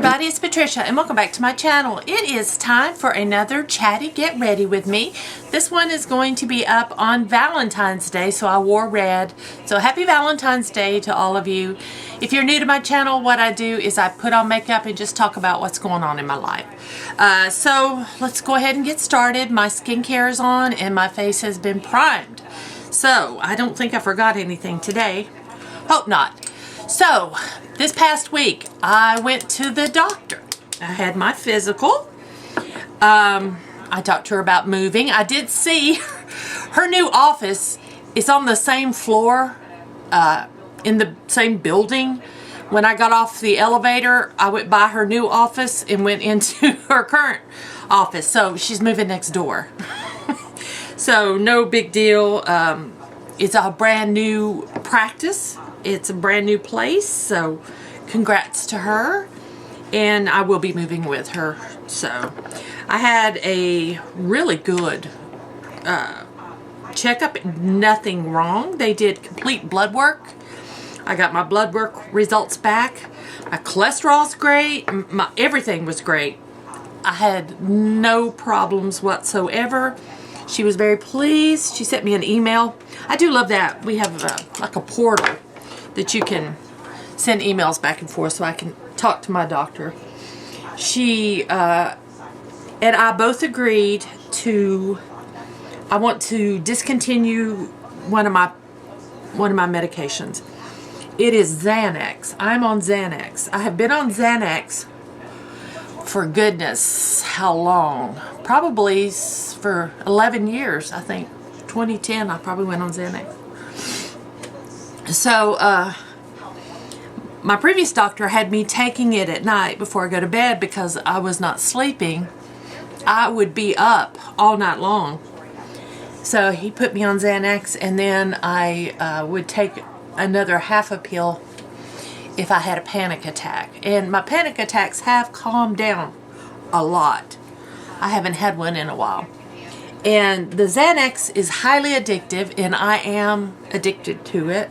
everybody, it's Patricia and welcome back to my channel. It is time for another Chatty Get Ready with me. This one is going to be up on Valentine's Day, so I wore red. So happy Valentine's Day to all of you. If you're new to my channel, what I do is I put on makeup and just talk about what's going on in my life. So let's go ahead and get started. My skincare is on and my face has been primed. So I don't think I forgot anything today. Hope not. So, this past week, I went to the doctor. I had my physical. I talked to her about moving. I did see her new office is on the same floor, in the same building. When I got off the elevator, I went by her new office and went into her current office. So, she's moving next door. So, no big deal. It's a brand new practice. It's a brand new place, so congrats to her, and I will be moving with her. So I had a really good checkup, nothing wrong. They did complete blood work. I got my blood work results back. My cholesterol's great. Everything was great. I had no problems whatsoever. She was very pleased. She sent me an email. I do love that. We have like a portal that you can send emails back and forth so I can talk to my doctor. She and I both agreed to, I want to discontinue one of my medications. It is Xanax. I'm on Xanax. I have been on Xanax for goodness, how long? Probably for 11 years, I think. 2010, I probably went on Xanax. So, my previous doctor had me taking it at night before I go to bed because I was not sleeping. I would be up all night long. So, he put me on Xanax, and then I would take another half a pill if I had a panic attack. And my panic attacks have calmed down a lot. I haven't had one in a while. And the Xanax is highly addictive, and I am addicted to it.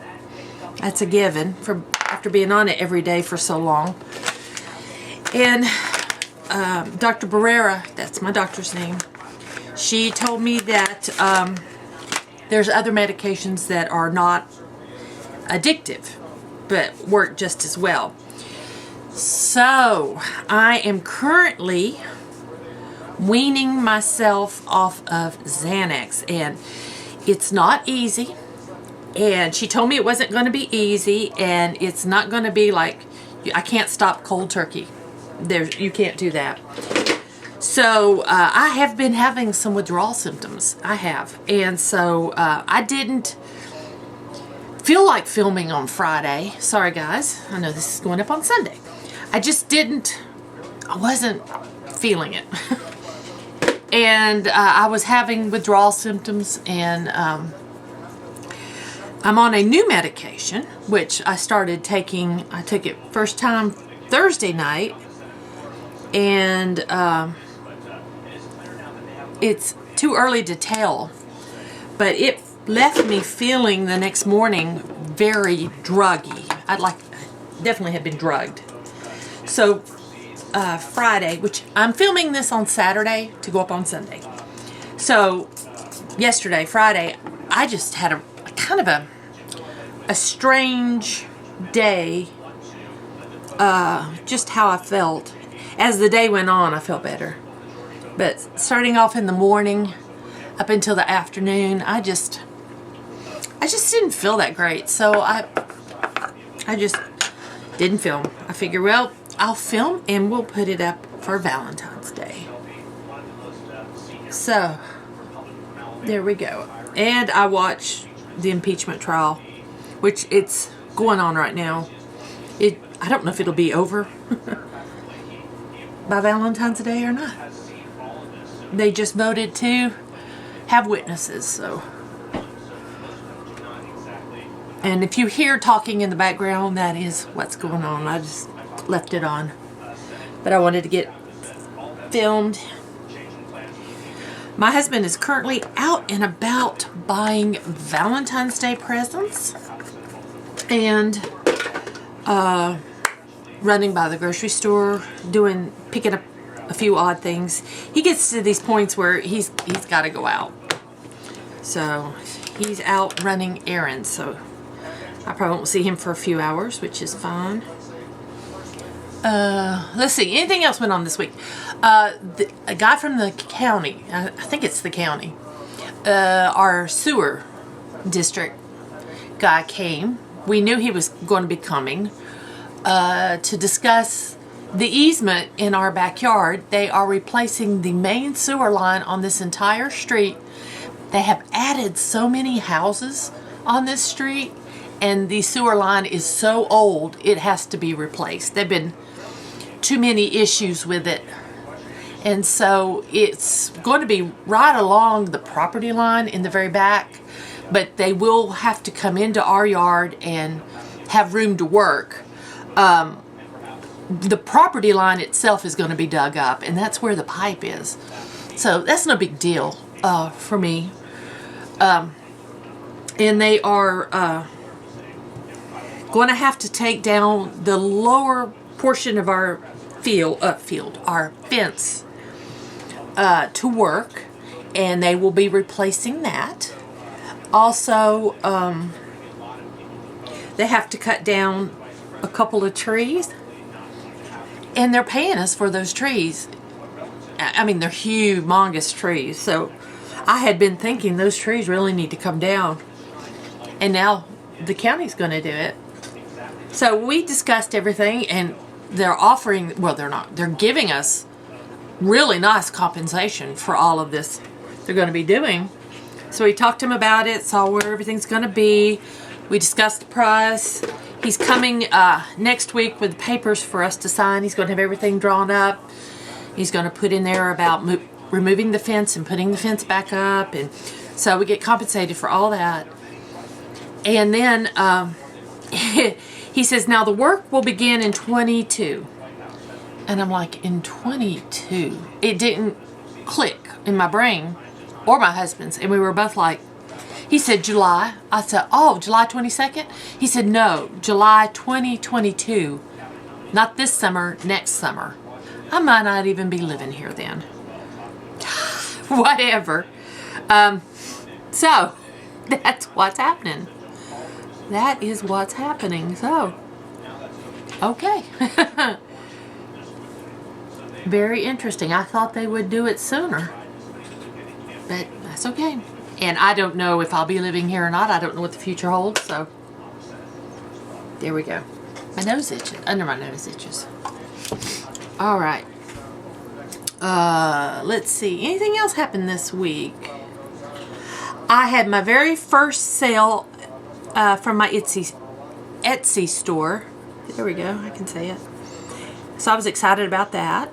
That's a given after being on it every day for so long. And Dr. Barrera, that's my doctor's name, she told me that there's other medications that are not addictive but work just as well. So I am currently weaning myself off of Xanax, and it's not easy. And she told me it wasn't going to be easy, and it's not going to be like, I can't stop cold turkey. You can't do that. So I have been having some withdrawal symptoms. I have. And so I didn't feel like filming on Friday. Sorry guys, I know this is going up on Sunday. I wasn't feeling it. And I was having withdrawal symptoms, and I'm on a new medication, which I started taking. I took it first time Thursday night, and it's too early to tell, but it left me feeling the next morning very druggy. Definitely had been drugged. So Friday, which I'm filming this on Saturday to go up on Sunday. So yesterday, Friday, I just had a kind of a strange day. Just how I felt. As the day went on, I felt better. But starting off in the morning up until the afternoon, I just didn't feel that great. So I just didn't film. I figured, well, I'll film and we'll put it up for Valentine's Day. So there we go. And I watched the impeachment trial, which it's going on right now. I don't know if it'll be over by Valentine's Day or not. They just voted to have witnesses, so. And if you hear talking in the background, that is what's going on. I just left it on. But I wanted to get filmed. My husband is currently out and about buying Valentine's Day presents. And running by the grocery store, picking up a few odd things. He gets to these points where he's got to go out. So he's out running errands, so I probably won't see him for a few hours, which is fine. Let's see, anything else went on this week? A guy from the county, I think it's the county, our sewer district guy came. We knew he was going to be coming to discuss the easement in our backyard. They are replacing the main sewer line on this entire street. They have added so many houses on this street, and the sewer line is so old it has to be replaced. There've been too many issues with it, and so it's going to be right along the property line in the very back, but they will have to come into our yard and have room to work. The property line itself is going to be dug up, and that's where the pipe is, so that's no big deal for me. And they are going to have to take down the lower portion of our our fence to work, and they will be replacing that. Also, they have to cut down a couple of trees, and they're paying us for those trees. I mean, they're humongous trees, so I had been thinking those trees really need to come down, and now the county's going to do it. So we discussed everything, and they're offering, well, they're giving us really nice compensation for all of this they're going to be doing. So we talked to him about it, saw where everything's going to be. We discussed the price. He's coming next week with papers for us to sign. He's going to have everything drawn up. He's going to put in there about removing the fence and putting the fence back up, and so we get compensated for all that. And then he says, now the work will begin in 22. And I'm like, in 22? It didn't click in my brain or my husband's, and we were both like, he said July. I said, oh, July 22nd? He said, no, July 2022. Not this summer, next summer. I might not even be living here then. Whatever. So, that's what's happening. That is what's happening. So, okay. Very interesting. I thought they would do it sooner. But that's okay. And I don't know if I'll be living here or not. I don't know what the future holds. So, there we go. My nose itches. Under my nose itches. All right. Let's see. Anything else happened this week? I had my very first sale from my Etsy store. There we go. I can say it. So I was excited about that.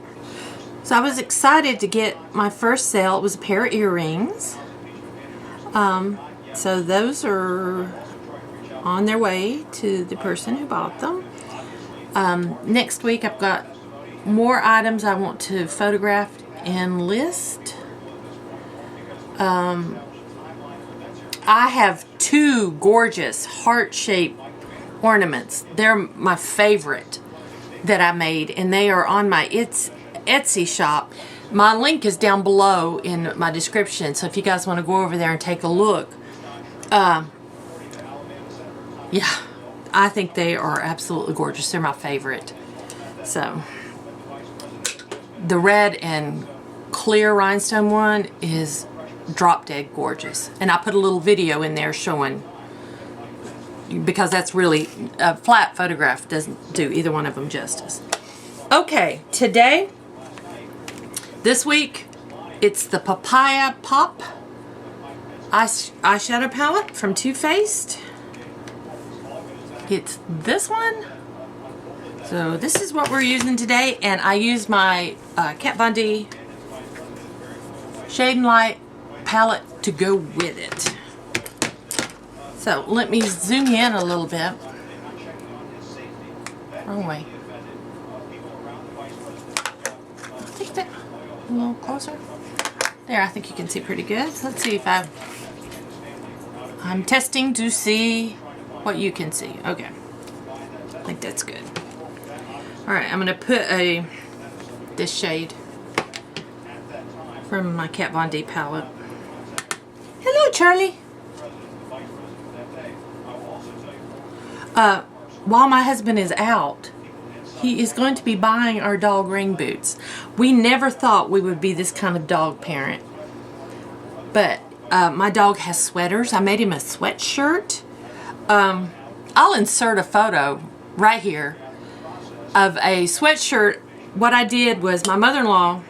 So I was excited to get my first sale. It was a pair of earrings. So those are on their way to the person who bought them. Next week I've got more items I want to photograph and list. I have two gorgeous heart-shaped ornaments. They're my favorite that I made, and they are on my Etsy shop. My link is down below in my description, so if you guys want to go over there and take a look. Yeah, I think they are absolutely gorgeous. They're my favorite. So, the red and clear rhinestone one is drop dead gorgeous. And I put a little video in there showing, because that's really, a flat photograph doesn't do either one of them justice. Okay, today, this week, it's the Papaya Pop eyeshadow palette from Too Faced. It's this one. So this is what we're using today, and I use my Kat Von D Shade and Light palette to go with it. So let me zoom you in a little bit. Wrong way. I think that a little closer. There, I think you can see pretty good. So let's see if I'm testing to see what you can see. Okay. I think that's good. Alright, I'm going to put this shade from my Kat Von D palette. Hello, Charlie. While my husband is out, he is going to be buying our dog rain boots. We never thought we would be this kind of dog parent. But my dog has sweaters. I made him a sweatshirt. I'll insert a photo right here of a sweatshirt. What I did was my mother-in-law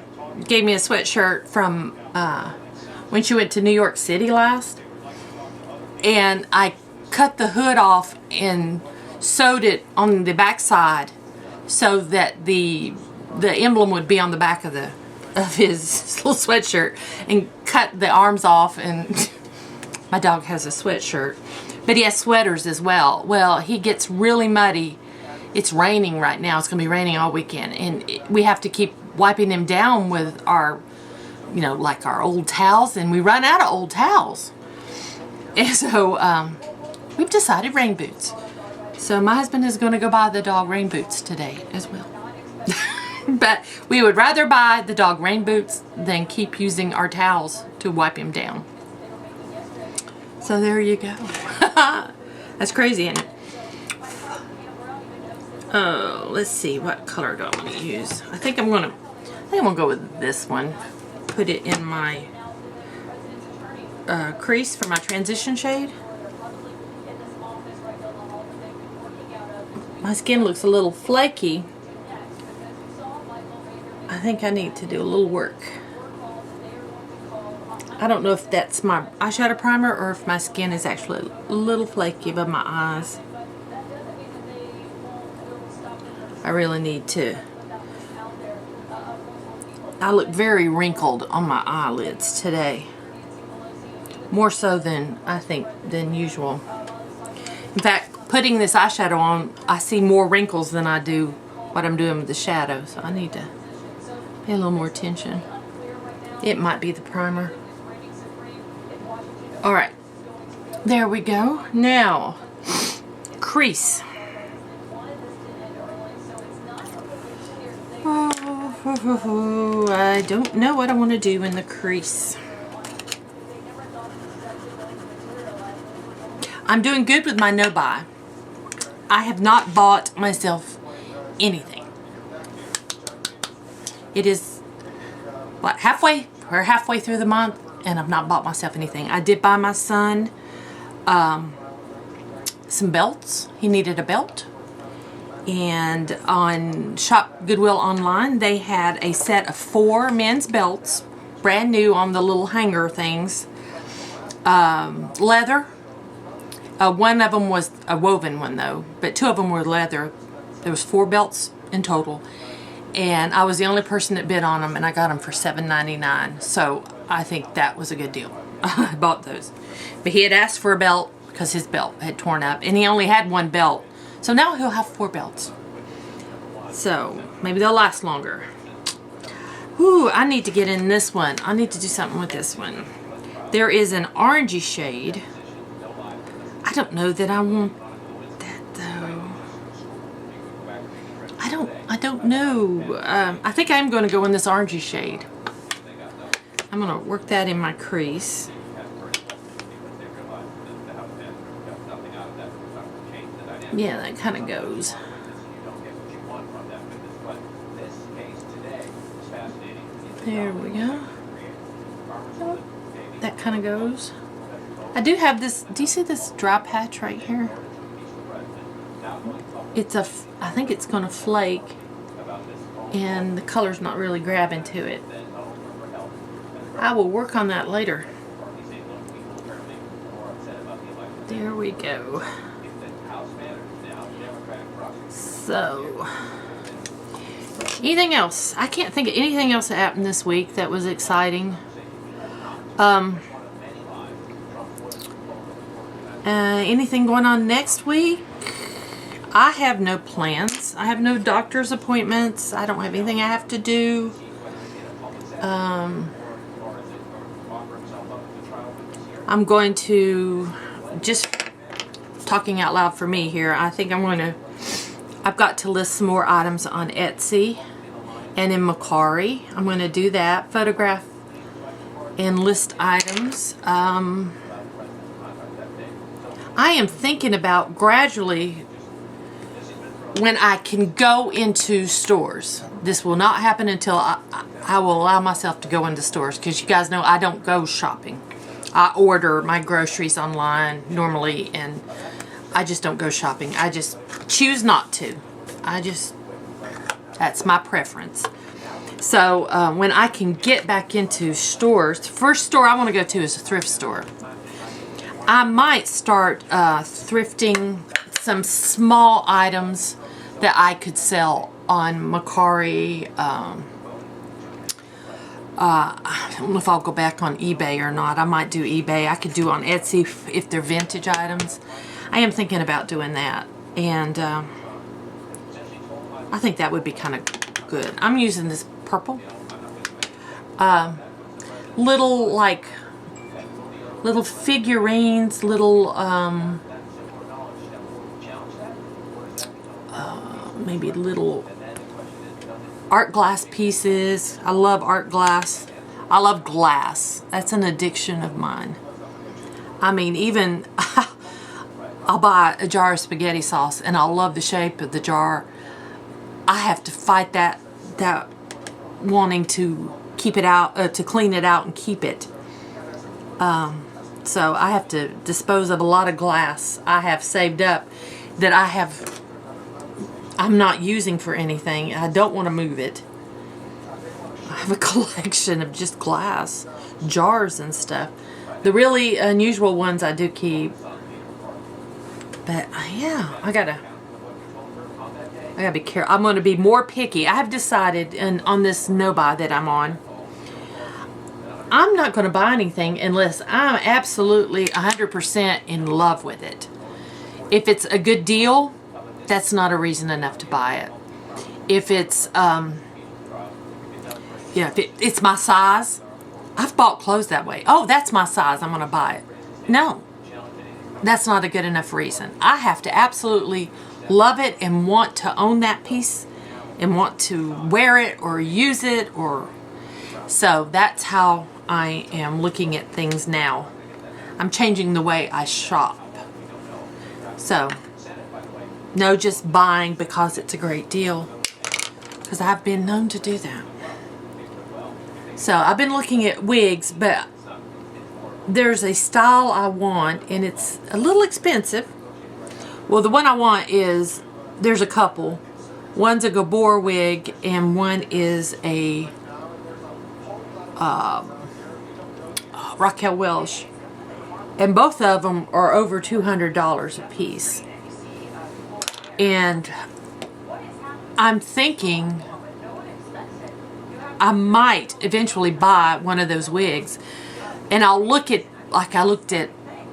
gave me a sweatshirt from when she went to New York City last. And I cut the hood off and sewed it on the back side so that the emblem would be on the back of his little sweatshirt, and cut the arms off, and my dog has a sweatshirt. But he has sweaters as well. Well, he gets really muddy. It's raining right now. It's going to be raining all weekend, and we have to keep wiping him down with our, you know, like our old towels, and we run out of old towels. And so we've decided rain boots. So my husband is going to go buy the dog rain boots today as well. But we would rather buy the dog rain boots than keep using our towels to wipe him down. So there you go. That's crazy, isn't it? Oh, let's see, what color do I want to use? I think I'm gonna go with this one. Put it in my crease for my transition shade. My skin looks a little flaky. I think I need to do a little work. I don't know if that's my eyeshadow primer or if my skin is actually a little flaky above my eyes. I really need to. I look very wrinkled on my eyelids today. More so than, I think, than usual. In fact, putting this eyeshadow on, I see more wrinkles than I do what I'm doing with the shadow. So I need to pay a little more attention. It might be the primer. Alright. There we go. Now, crease. I don't know what I want to do in the crease. I'm doing good with my no-buy. I have not bought myself anything. It is, what, we're halfway through the month, and I've not bought myself anything. I did buy my son some belts. He needed a belt. And on Shop Goodwill online, they had a set of 4 men's belts, brand new on the little hanger things. Leather. One of them was a woven one though, but 2 of them were leather. There was 4 belts in total, and I was the only person that bid on them, and I got them for $7.99. So I think that was a good deal. I bought those. But he had asked for a belt because his belt had torn up, and he only had 1 belt. So now he'll have 4 belts. So maybe they'll last longer. Ooh, I need to get in this one. I need to do something with this one. There is an orangey shade. I don't know that I want that though. I don't know. I think I'm going to go in this orangey shade. I'm going to work that in my crease. Yeah, that kind of goes. There we go. That kind of goes. I do have this, do you see this dry patch right here? It's a, I think it's going to flake, and the color's not really grabbing to it. I will work on that later. There we go. So, anything else? I can't think of anything else that happened this week that was exciting. Anything going on next week? I have no plans. I have no doctor's appointments. I don't have anything I have to do. I'm going to, just talking out loud for me here, I think I'm going to I've got to list some more items on Etsy and in Mercari. I'm going to do that. Photograph and list items. I am thinking about gradually, when I can go into stores. This will not happen until I will allow myself to go into stores, because you guys know I don't go shopping. I order my groceries online normally, and I just don't go shopping. I just choose not to. That's my preference. So when I can get back into stores, the first store I want to go to is a thrift store. I might start thrifting some small items that I could sell on Mercari. I don't know if I'll go back on eBay or not. I might do eBay. I could do on Etsy if they're vintage items. I am thinking about doing that, and I think that would be kind of good. I'm using this purple. Little figurines, maybe little art glass pieces. I love art glass. I love glass. That's an addiction of mine. I mean, even I'll buy a jar of spaghetti sauce and I'll love the shape of the jar. I have to fight that wanting to keep it out, to clean it out and keep it. So I have to dispose of a lot of glass I have saved up that I'm not using for anything. I don't want to move it. I have a collection of just glass jars and stuff. The really unusual ones I do keep. But yeah, I gotta be careful. I'm going to be more picky. I have decided on this no-buy that I'm on, I'm not going to buy anything unless I'm absolutely 100% in love with it. If it's a good deal, that's not a reason enough to buy it. If it's, if it's my size, I've bought clothes that way. Oh, that's my size, I'm going to buy it. No, that's not a good enough reason. I have to absolutely love it and want to own that piece and want to wear it or use it, or so that's how I am looking at things now. I'm changing the way I shop. So no just buying because it's a great deal, because I've been known to do that. So I've been looking at wigs, but there's a style I want and it's a little expensive. Well, the one I want is, there's a couple. One's a Gabor wig and one is a Raquel Welch. And both of them are over $200 a piece. And I'm thinking I might eventually buy one of those wigs. And I'll look at, like I looked at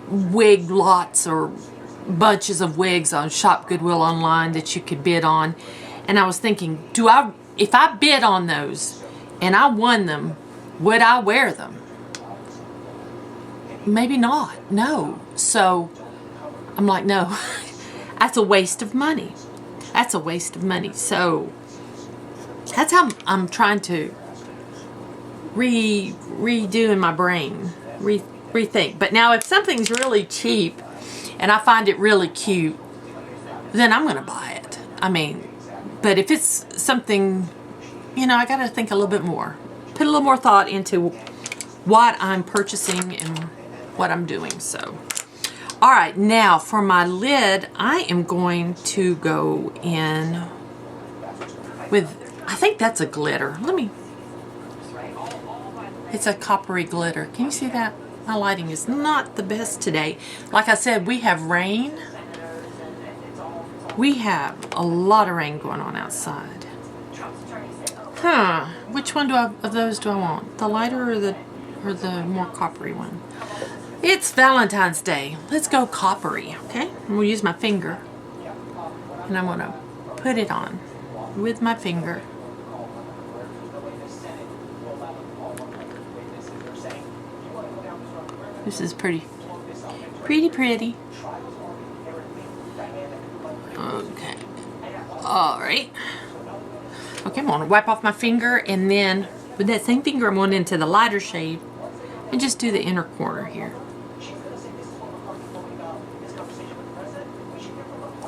wig lots or bunches of wigs on Shop Goodwill online that you could bid on. And I was thinking, if I bid on those and I won them, would I wear them? Maybe not. No. So I'm like, no. That's a waste of money. That's a waste of money. So that's how I'm trying to redo in my brain, rethink. But now if something's really cheap and I find it really cute, then I'm going to buy it. I mean, but if it's something, I got to think a little bit more. Put a little more thought into what I'm purchasing and what I'm doing. So, all right, now for my lid, I am going to go in with, I think that's a glitter. It's a coppery glitter. Can you see that? My lighting is not the best today. Like I said, we have rain. We have a lot of rain going on outside. Which one of those do I want? The lighter or the more coppery one? It's Valentine's Day. Let's go coppery, okay? I'm going to use my finger. And I'm going to put it on with my finger. This is pretty. Okay. Alright. Okay, I'm going to wipe off my finger, and then with that same finger I'm going into the lighter shade and just do the inner corner here.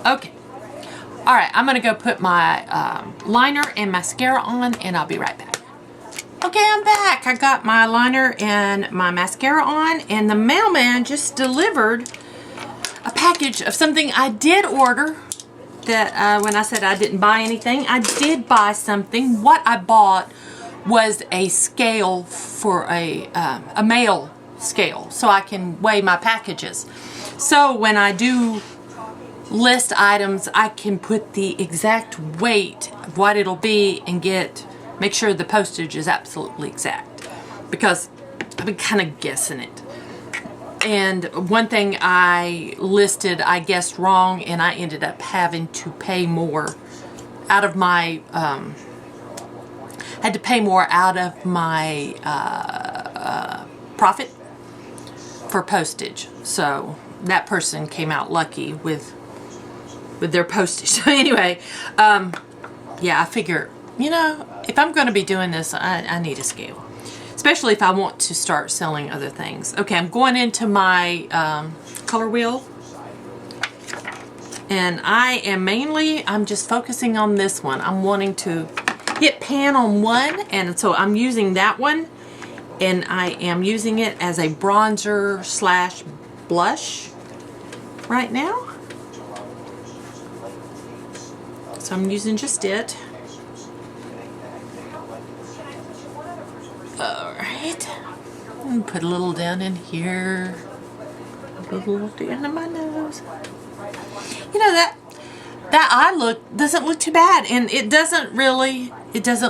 Okay. Alright, I'm going to go put my liner and mascara on, and I'll be right back. Okay, I'm back. I got my liner and my mascara on, and the mailman just delivered a package of something I did order. That when I said I didn't buy anything, I did buy something. What I bought was a scale for a mail scale, so I can weigh my packages. So when I do list items, I can put the exact weight of what it'll be and make sure the postage is absolutely exact, because I've been kind of guessing it. And one thing I listed, I guessed wrong, and I ended up having to pay more out of my profit for postage. So that person came out lucky with their postage. So anyway, yeah, I figure, you know, if I'm going to be doing this, I need a scale. Especially if I want to start selling other things. Okay, I'm going into my color wheel. And I'm just focusing on this one. I'm wanting to hit pan on one. And so I'm using that one. And I am using it as a bronzer slash blush right now. So I'm using just it. Alright, and put a little down in here, a little down in my nose. You know, that eye look doesn't look too bad, and it doesn't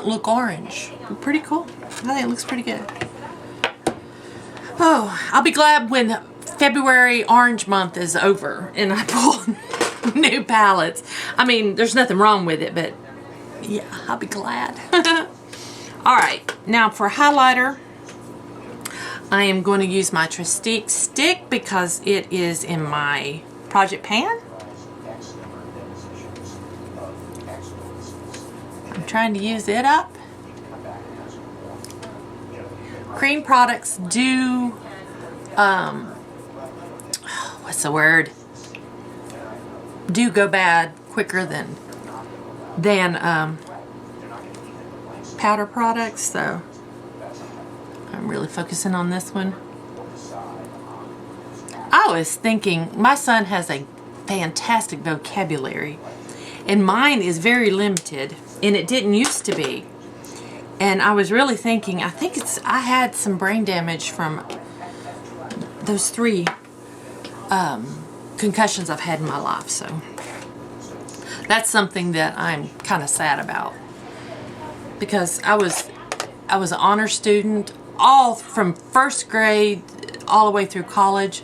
look orange. Pretty cool. I think it looks pretty good. Oh, I'll be glad when February orange month is over and I pull new palettes. I mean, there's nothing wrong with it, but yeah, I'll be glad. Alright, now for highlighter, I am going to use my Trestique stick because it is in my project pan. I'm trying to use it up. Cream products do, what's the word? Do go bad quicker than powder products, so I'm really focusing on this one. I was thinking, my son has a fantastic vocabulary, and mine is very limited, and it didn't used to be. And I was really thinking, I had some brain damage from those 3 concussions I've had in my life, so that's something that I'm kind of sad about. Because I was an honor student all from first grade all the way through college.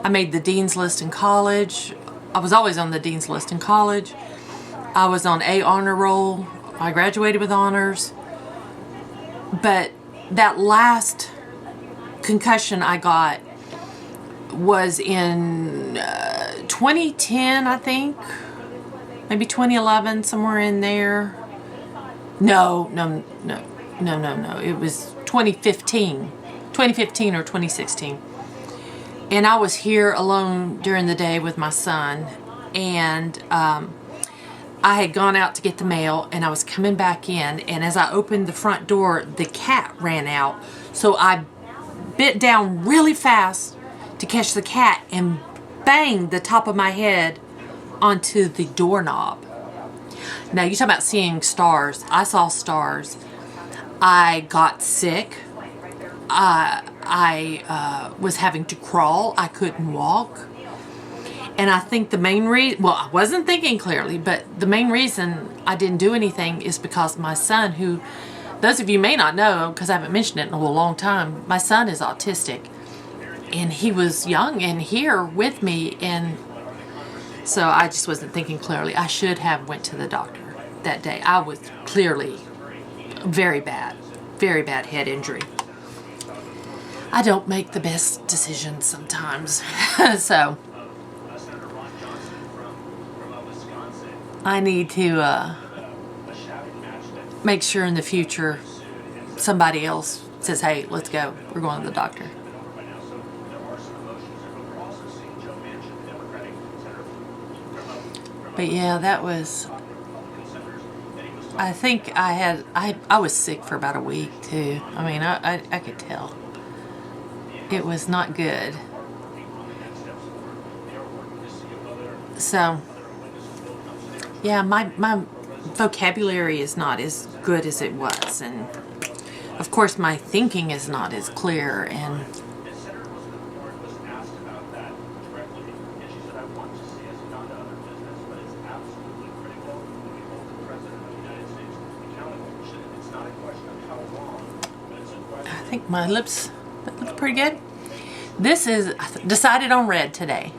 I made the dean's list in college. I was always on the dean's list in college. I was on A honor roll. I graduated with honors. But that last concussion I got was in 2010, I think. Maybe 2011, somewhere in there. No. It was 2015 or 2016. And I was here alone during the day with my son. And I had gone out to get the mail, and I was coming back in. And as I opened the front door, the cat ran out. So I bit down really fast to catch the cat and banged the top of my head onto the doorknob. Now, you talk about seeing stars. I saw stars. I got sick. I was having to crawl. I couldn't walk. And I think the main reason, well, I wasn't thinking clearly, but the main reason I didn't do anything is because my son, who, those of you may not know, because I haven't mentioned it in a long time, my son is autistic. And he was young and here with me, and so I just wasn't thinking clearly. I should have went to the doctor that day. I was clearly very bad head injury. I don't make the best decisions sometimes. So, I need to make sure in the future somebody else says, hey, let's go. We're going to the doctor. But yeah, that was, I think I was sick for about a week too. I mean, I could tell. It was not good. So, yeah, my vocabulary is not as good as it was. And, of course, my thinking is not as clear. And I think my lips look pretty good. This is decided on red today.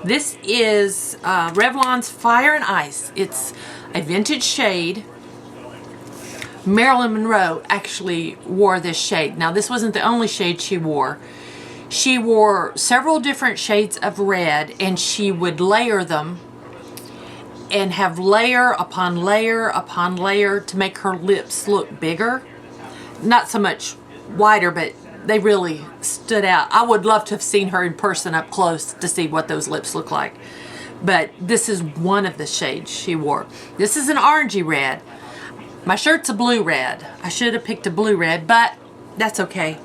This is Revlon's Fire and Ice. It's a vintage shade. Marilyn Monroe actually wore this shade. Now, this wasn't the only shade she wore. She wore several different shades of red, and she would layer them and have layer upon layer upon layer to make her lips look bigger. Not so much wider, but they really stood out. I would love to have seen her in person up close to see what those lips look like. But this is one of the shades she wore. This is an orangey red. My shirt's a blue red. I should have picked a blue red, but that's okay.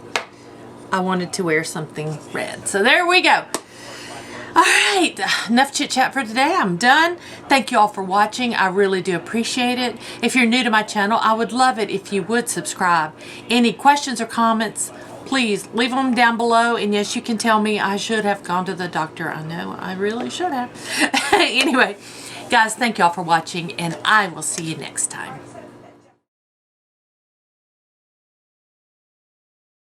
I wanted to wear something red. So there we go. All right, enough chit chat for today. I'm done. Thank you all for watching. I really do appreciate it. If you're new to my channel, I would love it if you would subscribe. Any questions or comments, please leave them down below. And yes, you can tell me I should have gone to the doctor. I know I really should have. Anyway, guys, thank you all for watching, and I will see you next time.